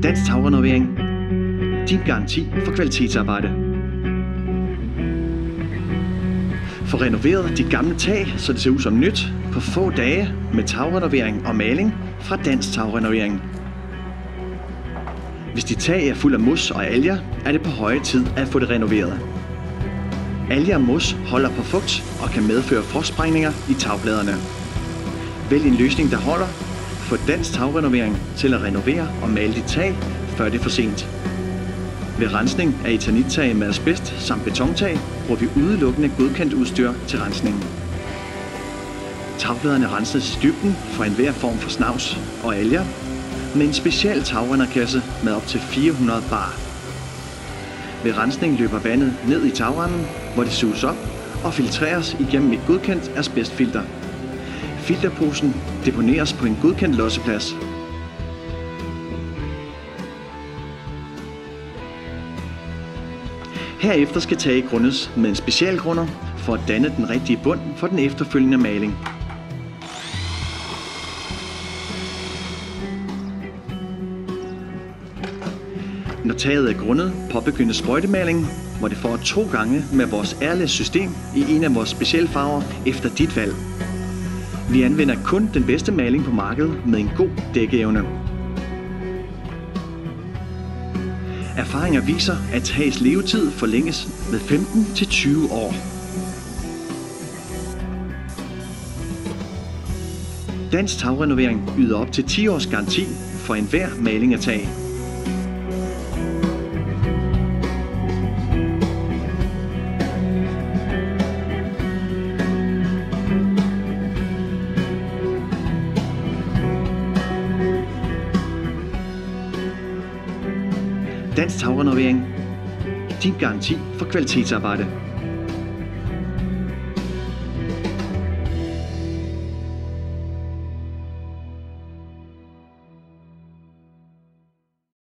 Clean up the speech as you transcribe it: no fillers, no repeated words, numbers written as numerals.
Dansk Tagrenovering. Din garanti for kvalitetsarbejde. Få renoveret dit gamle tag, så det ser ud som nyt, på få dage med tagrenovering og maling fra Dansk Tagrenovering. Hvis dit tag er fuld af mos og alger, er det på høje tid at få det renoveret. Alger og mos holder på fugt og kan medføre frostsprængninger i tagpladerne. Vælg en løsning, der holder. Få Dansk Tagrenovering til at renovere og male dit tag, før det er for sent. Ved rensning af eternit-tag med asbest samt betontag bruger vi udelukkende godkendt udstyr til rensningen. Tagpladerne renses i dybden for enhver form for snavs og alger med en special tagrenderkasse med op til 400 bar. Ved rensning løber vandet ned i tagrenden, hvor det suges op og filtreres igennem et godkendt asbestfilter. Filterposen deponeres på en godkendt losseplads. Herefter skal taget grundes med en specialgrunder for at danne den rigtige bund for den efterfølgende maling. Når taget er grundet, påbegyndes sprøjtemaling, hvor det får 2 gange med vores Airless-system i en af vores specialfarver efter dit valg. Vi anvender kun den bedste maling på markedet med en god dækkeevne. Erfaringer viser, at tagets levetid forlænges med 15 til 20 år. Dansk Tagrenovering yder op til 10 års garanti for enhver maling af tag. Dansk Tagrenovering. Din garanti for kvalitetsarbejde.